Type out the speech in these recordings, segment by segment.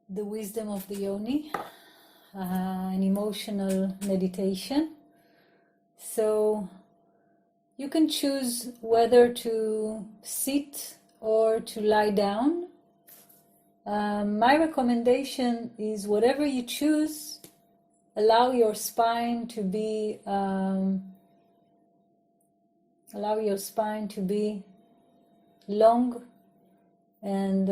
the wisdom of the Yoni, an emotional meditation. So you can choose whether to sit or to lie down. My recommendation is whatever you choose, allow your spine to be long and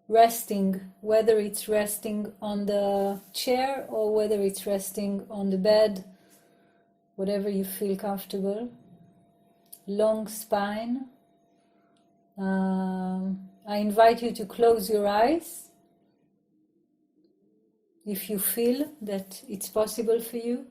resting, whether it's resting on the chair or whether it's resting on the bed, whatever you feel comfortable. Long spine. I invite you to close your eyes if you feel that it's possible for you.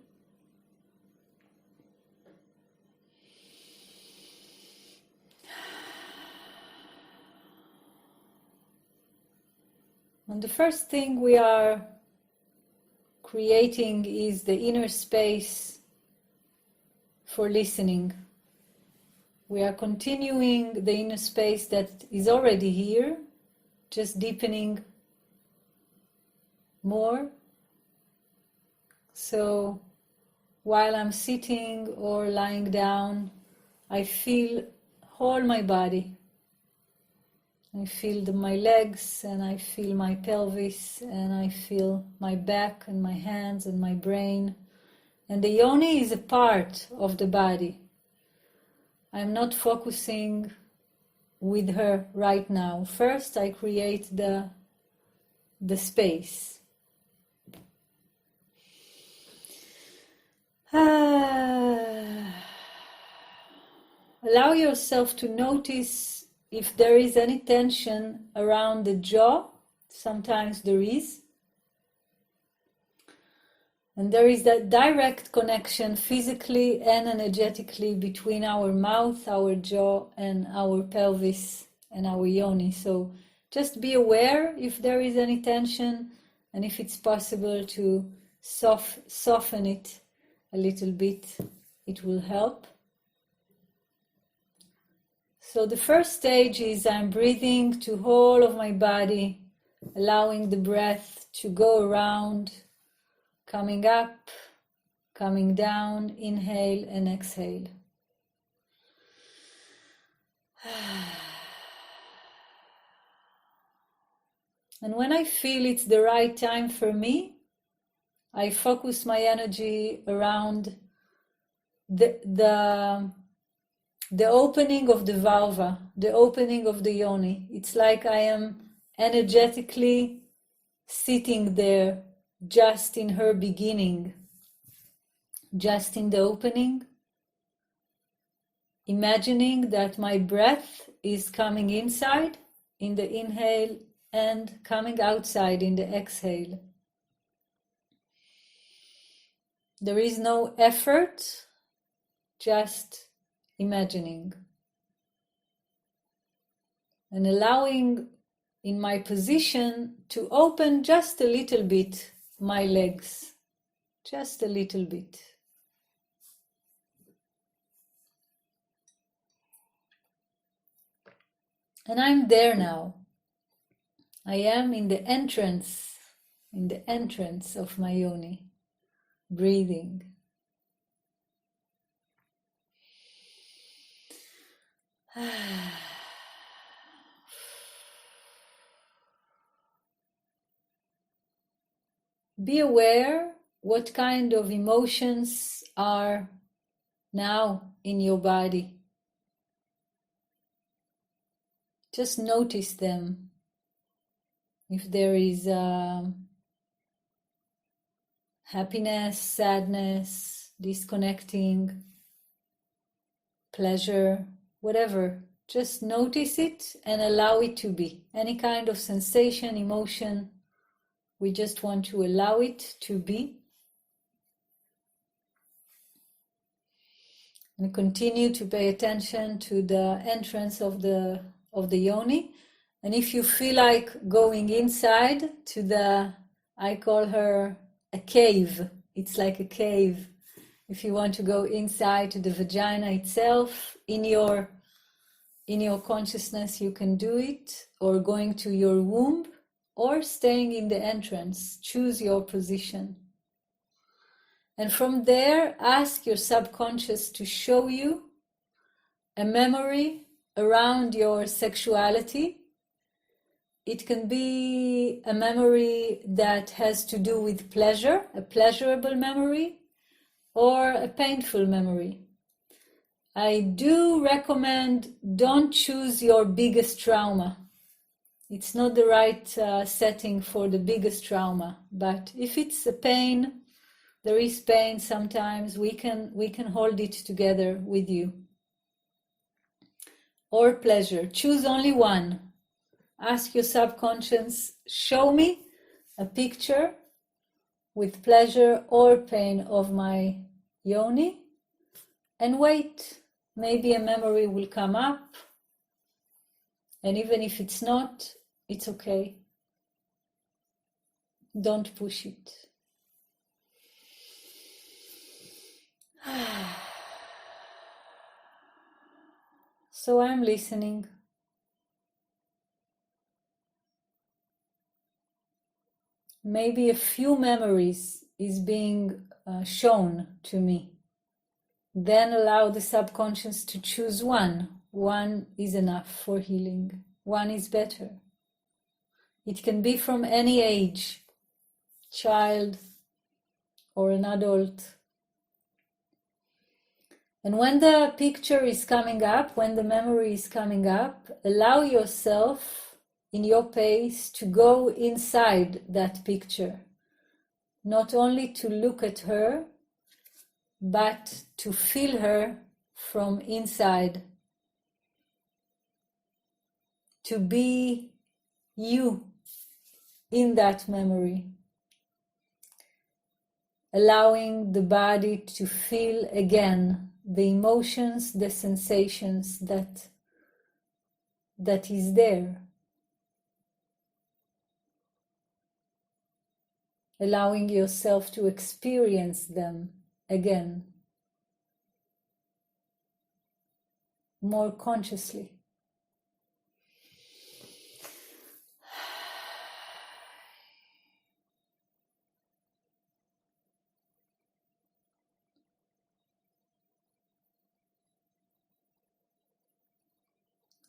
And the first thing we are creating is the inner space for listening. We are continuing the inner space that is already here, just deepening more. So while I'm sitting or lying down, I feel whole my body. I feel my legs, and I feel my pelvis, and I feel my back and my hands and my brain. And the yoni is a part of the body. I'm not focusing with her right now. First, I create the space. Allow yourself to notice if there is any tension around the jaw. Sometimes there is. And there is that direct connection physically and energetically between our mouth, our jaw, and our pelvis and our yoni. So just be aware if there is any tension, and if it's possible to soften it a little bit, it will help. So the first stage is I'm breathing to whole of my body, allowing the breath to go around, coming up, coming down, inhale and exhale. And when I feel it's the right time for me, I focus my energy around the opening of the Valva, the opening of the Yoni. It's like I am energetically sitting there just in her beginning, just in the opening, imagining that my breath is coming inside in the inhale and coming outside in the exhale. There is no effort, just imagining. And allowing in my position to open just a little bit my legs, just a little bit. And I'm there now. I am in the entrance of my yoni, breathing. Be aware what kind of emotions are now in your body. Just notice them. If there is happiness, sadness, disconnecting, pleasure, whatever, just notice it and allow it to be. Any kind of sensation, emotion, we just want to allow it to be. And continue to pay attention to the entrance of the yoni. And if you feel like going inside to the, I call her a cave. It's like a cave. If you want to go inside to the vagina itself, in your consciousness, you can do it, or going to your womb, or staying in the entrance. Choose your position. And from there, ask your subconscious to show you a memory around your sexuality. It can be a memory that has to do with pleasure, a pleasurable memory, or a painful memory. I do recommend don't choose your biggest trauma. It's not the right setting for the biggest trauma, but if it's a pain, there is pain sometimes, we can hold it together with you. Or pleasure, choose only one. Ask your subconscious, show me a picture with pleasure or pain of my yoni, and wait. Maybe a memory will come up, and even if it's not, it's okay. Don't push it. So I'm listening. Maybe a few memories is being shown to me. Then allow the subconscious to choose one. One is enough for healing. One is better. It can be from any age, child or an adult. And when the picture is coming up, when the memory is coming up, allow yourself in your pace to go inside that picture. Not only to look at her, but to feel her from inside. To be you in that memory. Allowing the body to feel again the emotions, the sensations that is there. Allowing yourself to experience them again, more consciously.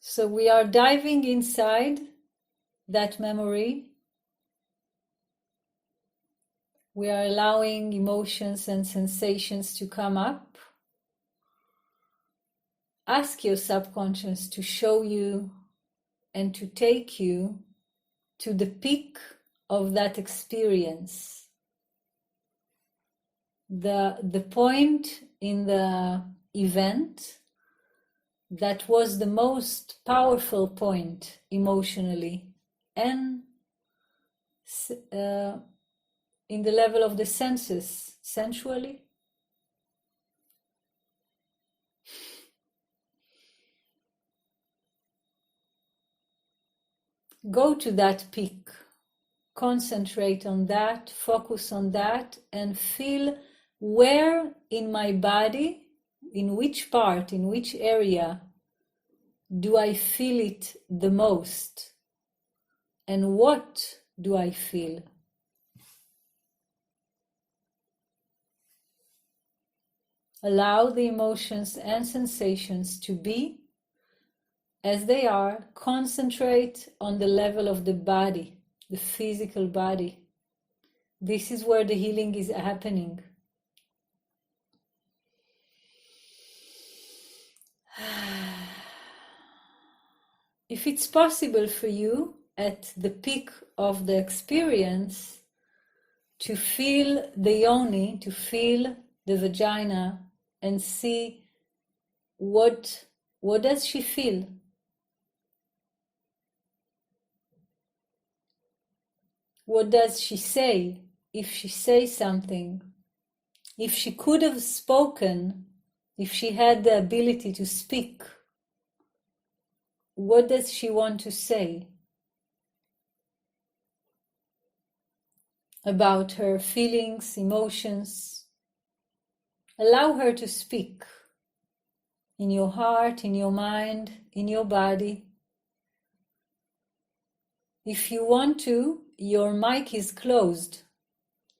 So we are diving inside that memory. We are allowing emotions and sensations to come up. Ask your subconscious to show you and to take you to the peak of that experience. The point in the event that was the most powerful point emotionally and in the level of the senses, sensually. Go to that peak, concentrate on that, focus on that, and feel where in my body, in which part, in which area do I feel it the most, and what do I feel? Allow the emotions and sensations to be as they are. Concentrate on the level of the body, the physical body. This is where the healing is happening. If it's possible for you at the peak of the experience to feel the yoni, to feel the vagina, and see what does she feel? What does she say? If she says something, if she could have spoken, if she had the ability to speak, what does she want to say about her feelings, emotions? Allow her to speak in your heart, in your mind, in your body. If you want to, your mic is closed,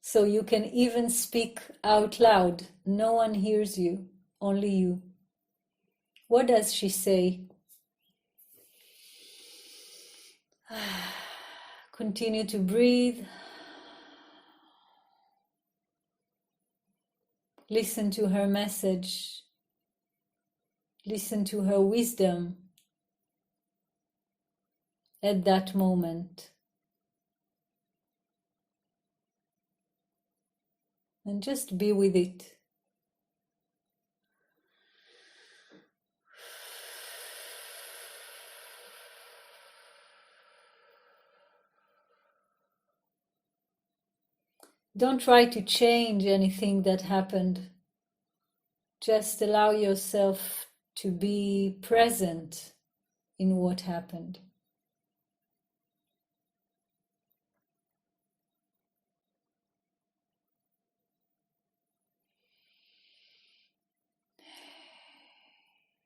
so you can even speak out loud. No one hears you, only you. What does she say? Continue to breathe. Listen to her message. Listen to her wisdom at that moment. And just be with it. Don't try to change anything that happened. Just allow yourself to be present in what happened.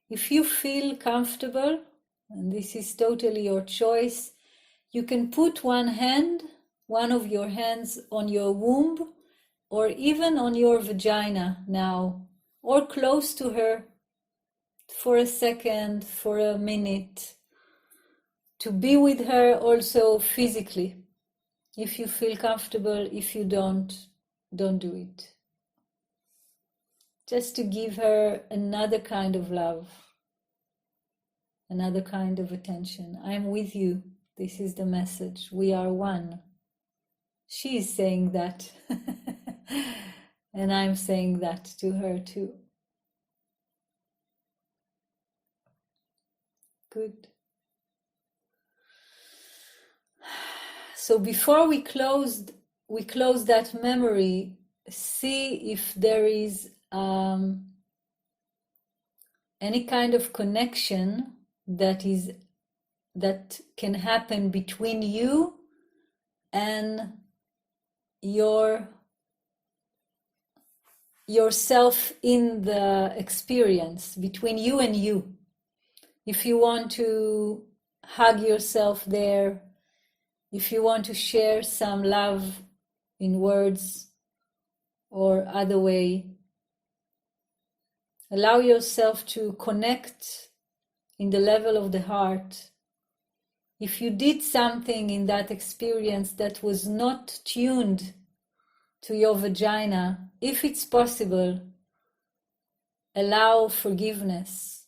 If you feel comfortable, and this is totally your choice, you can put one of your hands on your womb or even on your vagina now, or close to her for a second, for a minute, to be with her also physically. If you feel comfortable, if you don't do it. Just to give her another kind of love, another kind of attention. I'm with you. This is the message. We are one. She is saying that. And I'm saying that to her too. Good. So before we close that memory, see if there is any kind of connection that can happen between you and yourself in the experience, between you and you. If you want to hug yourself there, if you want to share some love in words or other way, allow yourself to connect in the level of the heart. If you did something in that experience that was not tuned to your vagina, if it's possible, allow forgiveness.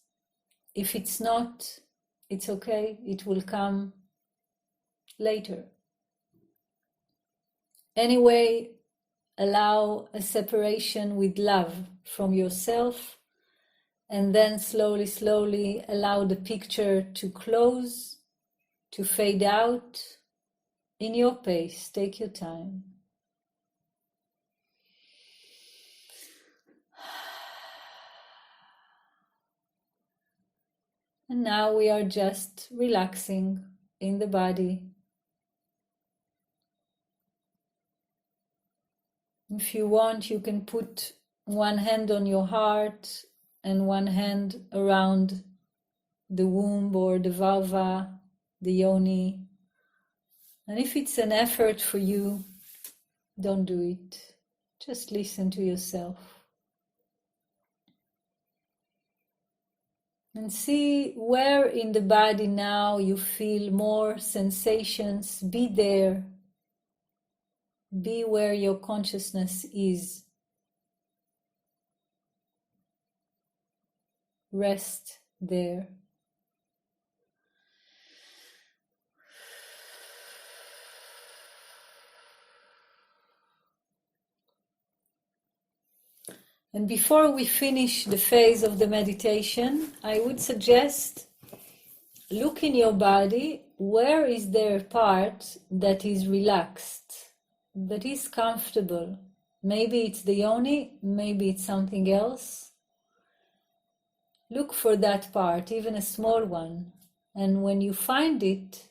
If it's not, it's okay, it will come later. Anyway, allow a separation with love from yourself, and then slowly allow the picture to close, to fade out in your pace. Take your time. And now we are just relaxing in the body. If you want, you can put one hand on your heart and one hand around the womb or the Valva, the Yoni. And if it's an effort for you, don't do it. Just listen to yourself. And see where in the body now you feel more sensations. Be there. Be where your consciousness is. Rest there. And before we finish the phase of the meditation, I would suggest look in your body. Where is there a part that is relaxed, that is comfortable? Maybe it's the Yoni, maybe it's something else. Look for that part, even a small one. And when you find it,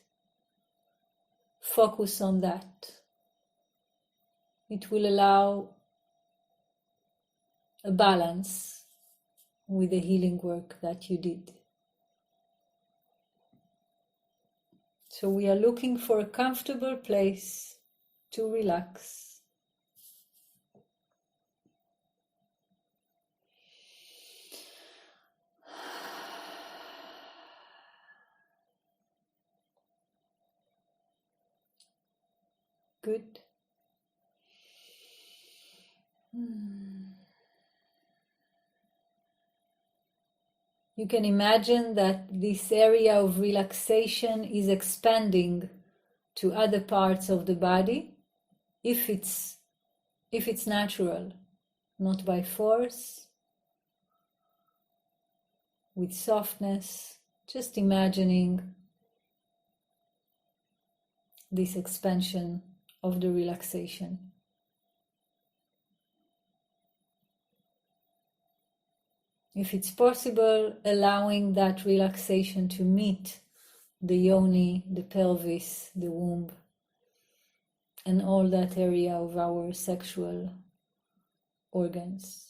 focus on that. It will allow a balance with the healing work that you did. So we are looking for a comfortable place to relax. Good. You can imagine that this area of relaxation is expanding to other parts of the body if it's natural, not by force, with softness, just imagining this expansion of the relaxation. If it's possible, allowing that relaxation to meet the yoni, the pelvis, the womb, and all that area of our sexual organs.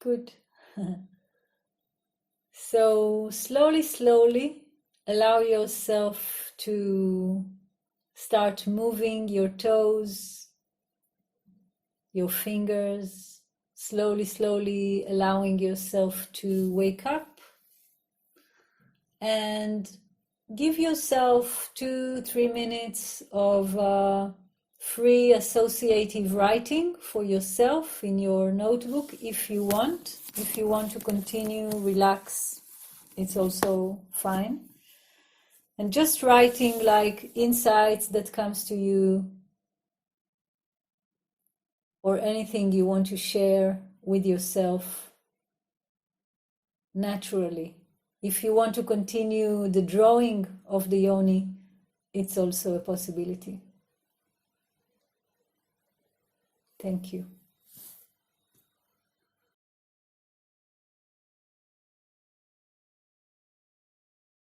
Good. So slowly allow yourself to start moving your toes, your fingers, slowly allowing yourself to wake up, and give yourself 2-3 minutes of free associative writing for yourself in your notebook if you want. If you want to continue, relax, it's also fine. And just writing like insights that comes to you or anything you want to share with yourself naturally. If you want to continue the drawing of the yoni, it's also a possibility. Thank you.